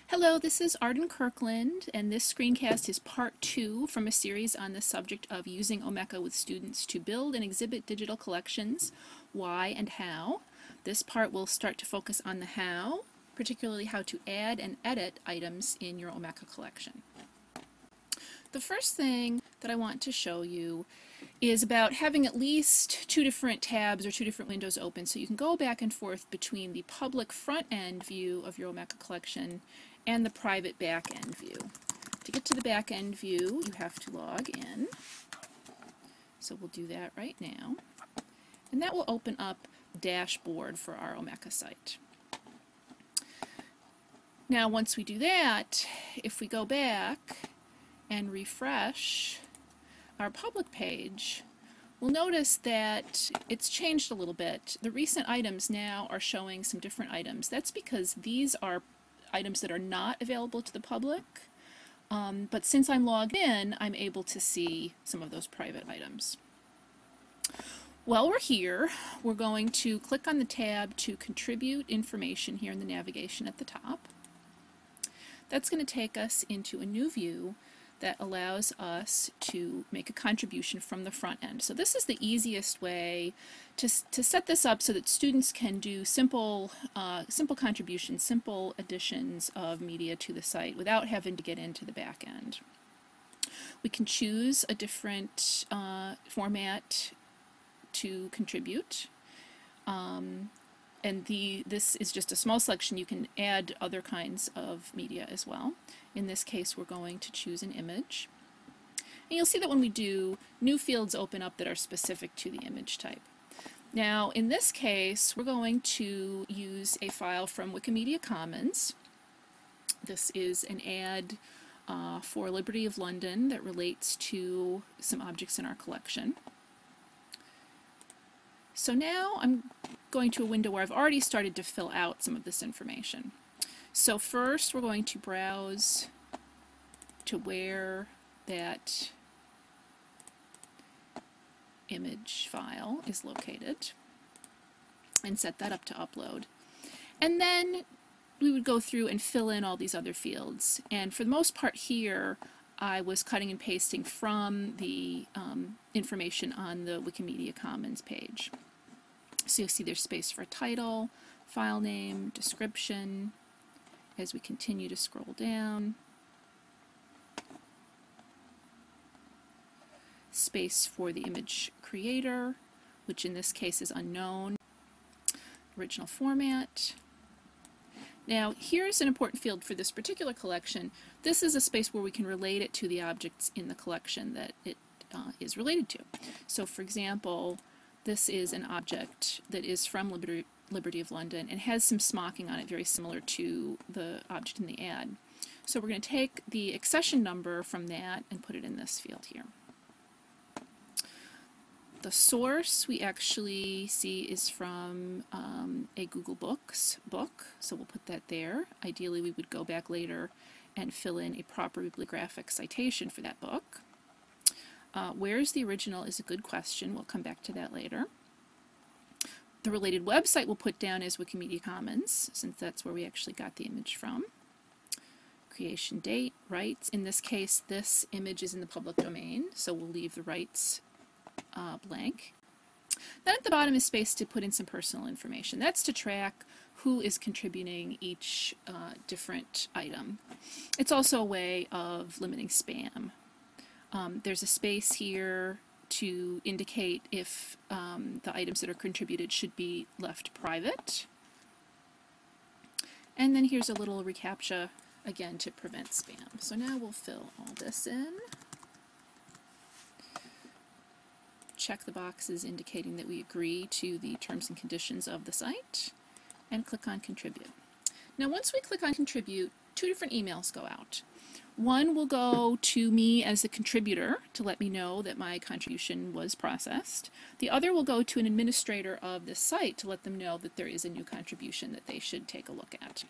Hello, this is Arden Kirkland, and this screencast is part 2 from a series on the subject of using Omeka with students to build and exhibit digital collections, why and how. This part will start to focus on the how, particularly how to add and edit items in your Omeka collection. The first thing that I want to show you is about having at least two different tabs or two different windows open so you can go back and forth between the public front-end view of your Omeka collection and the private back-end view. To get to the back-end view, you have to log in. So we'll do that right now. And that will open up the dashboard for our Omeka site. Now once we do that, if we go back and refresh our public page, we'll notice that it's changed a little bit. The recent items now are showing some different items. That's because these are items that are not available to the public, but since I'm logged in, I'm able to see some of those private items. While we're here, we're going to click on the tab to contribute information here in the navigation at the top. That's going to take us into a new view that allows us to make a contribution from the front end. So this is the easiest way to set this up so that students can do simple contributions, simple additions of media to the site without having to get into the back end. We can choose a different format to contribute. And this is just a small selection. You can add other kinds of media as well. In this case, we're going to choose an image. And you'll see that when we do, new fields open up that are specific to the image type. Now, in this case, we're going to use a file from Wikimedia Commons. This is an ad for Liberty of London that relates to some objects in our collection. So now I'm going to a window where I've already started to fill out some of this information. So first we're going to browse to where that image file is located and set that up to upload. And then we would go through and fill in all these other fields. And for the most part here, I was cutting and pasting from the information on the Wikimedia Commons page. So you'll see there's space for a title, file name, description. As we continue to scroll down, space for the image creator, which in this case is unknown, original format. Now here's an important field for this particular collection. This is a space where we can relate it to the objects in the collection that it is related to. So for example, this is an object that is from Liberty of London and has some smocking on it very similar to the object in the ad. So we're going to take the accession number from that and put it in this field here. The source we actually see is from a Google Books book, so we'll put that there. Ideally we would go back later and fill in a proper bibliographic citation for that book. Where's the original is a good question. We'll come back to that later. The related website we'll put down as Wikimedia Commons, since that's where we actually got the image from. Creation date, rights. In this case, this image is in the public domain, so we'll leave the rights blank. Then at the bottom is space to put in some personal information. That's to track who is contributing each different item. It's also a way of limiting spam. There's a space here to indicate if the items that are contributed should be left private. And then here's a little reCAPTCHA again to prevent spam. So now we'll fill all this in. Check the boxes indicating that we agree to the terms and conditions of the site and click on Contribute. Now once we click on Contribute, two different emails go out. One will go to me as the contributor to let me know that my contribution was processed. The other will go to an administrator of the site to let them know that there is a new contribution that they should take a look at.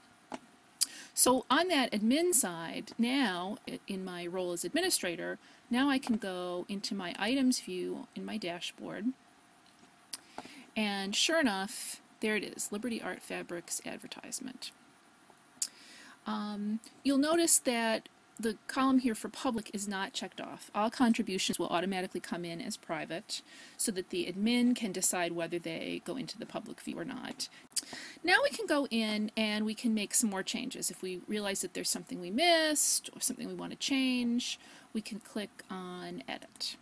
So on that admin side, now in my role as administrator, now I can go into my items view in my dashboard, and sure enough, there it is, Liberty Art Fabrics advertisement. you'll notice that the column here for public is not checked off. All contributions will automatically come in as private so that the admin can decide whether they go into the public view or not. Now we can go in and we can make some more changes. If we realize that there's something we missed or something we want to change, we can click on Edit.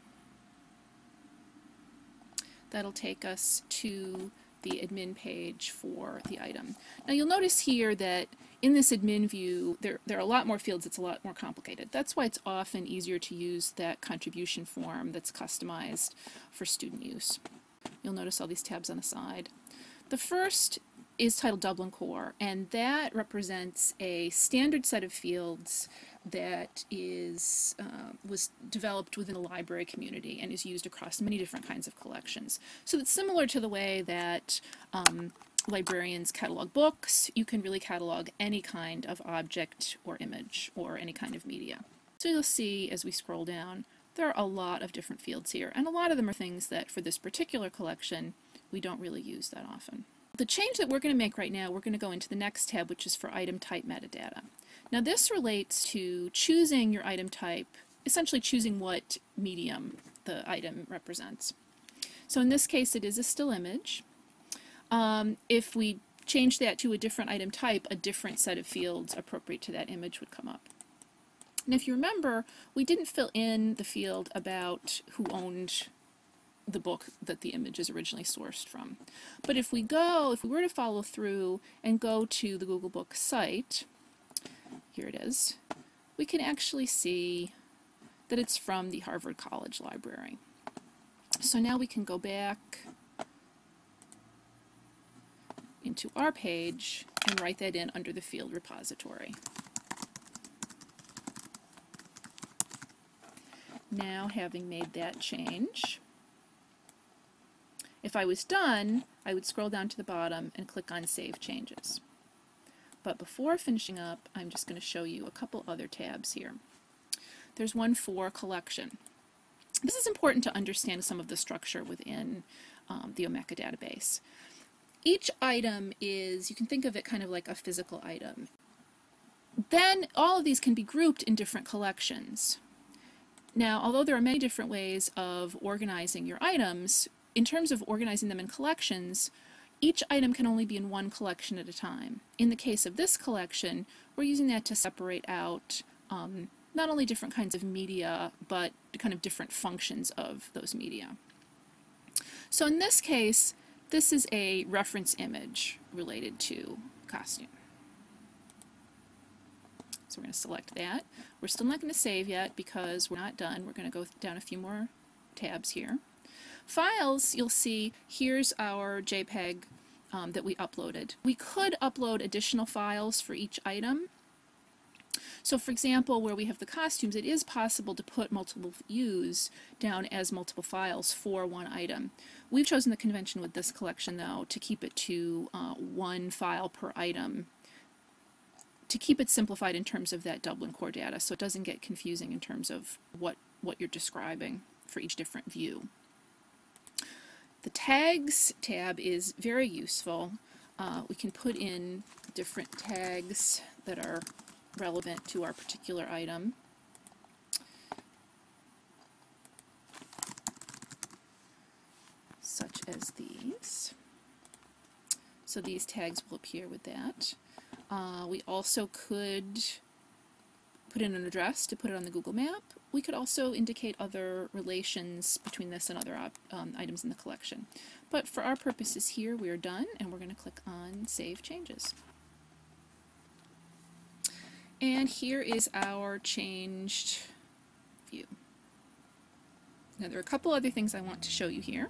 That'll take us to the admin page for the item. Now you'll notice here that in this admin view there are a lot more fields. It's a lot more complicated. That's why it's often easier to use that contribution form that's customized for student use. You'll notice all these tabs on the side. The first is titled Dublin Core, and that represents a standard set of fields that was developed within the library community and is used across many different kinds of collections. So it's similar to the way that librarians catalog books. You can really catalog any kind of object or image or any kind of media. So you'll see as we scroll down, there are a lot of different fields here, and a lot of them are things that for this particular collection we don't really use that often. The change that we're going to make right now, we're going to go into the next tab, which is for item type metadata. Now this relates to choosing your item type, essentially choosing what medium the item represents. So in this case it is a still image. If we change that to a different item type, a different set of fields appropriate to that image would come up. And if you remember, we didn't fill in the field about who owned the book that the image is originally sourced from. But if we were to follow through and go to the Google Books site, here it is, we can actually see that it's from the Harvard College Library. So now we can go back into our page and write that in under the field repository. Now, having made that change, if I was done, I would scroll down to the bottom and click on Save Changes. But before finishing up, I'm just going to show you a couple other tabs here. There's one for collection. This is important to understand some of the structure within the Omeka database. Each item is, you can think of it kind of like a physical item. Then all of these can be grouped in different collections. Now, although there are many different ways of organizing your items, in terms of organizing them in collections, each item can only be in one collection at a time. In the case of this collection, we're using that to separate out not only different kinds of media, but kind of different functions of those media. So in this case, this is a reference image related to costume. So we're going to select that. We're still not going to save yet because we're not done. We're going to go down a few more tabs here. Files, you'll see, here's our JPEG that we uploaded. We could upload additional files for each item. So for example, where we have the costumes, it is possible to put multiple views down as multiple files for one item. We've chosen the convention with this collection, though, to keep it to one file per item, to keep it simplified in terms of that Dublin Core data, so it doesn't get confusing in terms of what you're describing for each different view. The Tags tab is very useful. We can put in different tags that are relevant to our particular item. Such as these. So these tags will appear with that. We also could put in an address to put it on the Google map. We could also indicate other relations between this and other items in the collection. But for our purposes here, we are done, and we're going to click on Save Changes. And here is our changed view. Now there are a couple other things I want to show you here.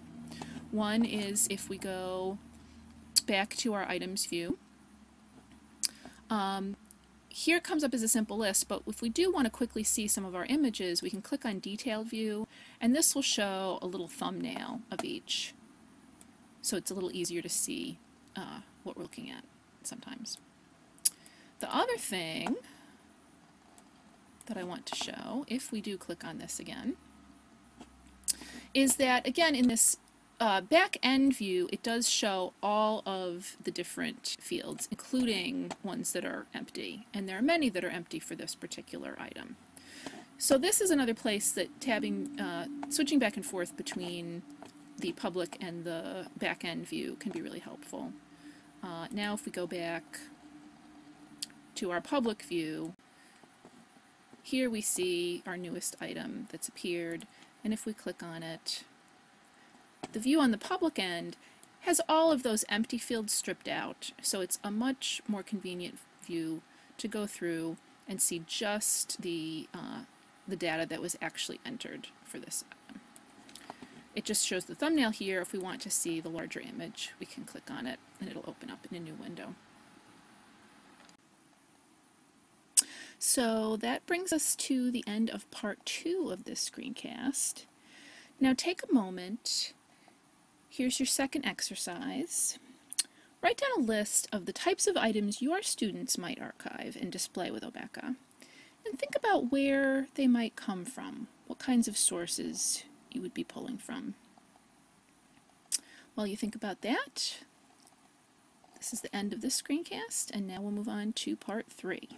One is if we go back to our items view, here it comes up as a simple list, but if we do want to quickly see some of our images, we can click on Detailed View, and this will show a little thumbnail of each. So it's a little easier to see what we're looking at sometimes. The other thing that I want to show, if we do click on this again, is that, again, in this back end view, it does show all of the different fields, including ones that are empty. And there are many that are empty for this particular item. So this is another place that switching back and forth between the public and the back end view can be really helpful. Now if we go back to our public view, here we see our newest item that's appeared, and if we click on it, the view on the public end has all of those empty fields stripped out, so it's a much more convenient view to go through and see just the data that was actually entered for this item. It just shows the thumbnail here. If we want to see the larger image, we can click on it and it'll open up in a new window. So that brings us to the end of part 2 of this screencast. Now take a moment. Here's your second exercise. Write down a list of the types of items your students might archive and display with Omeka, and think about where they might come from, what kinds of sources you would be pulling from. While you think about that, this is the end of this screencast, and now we'll move on to part 3.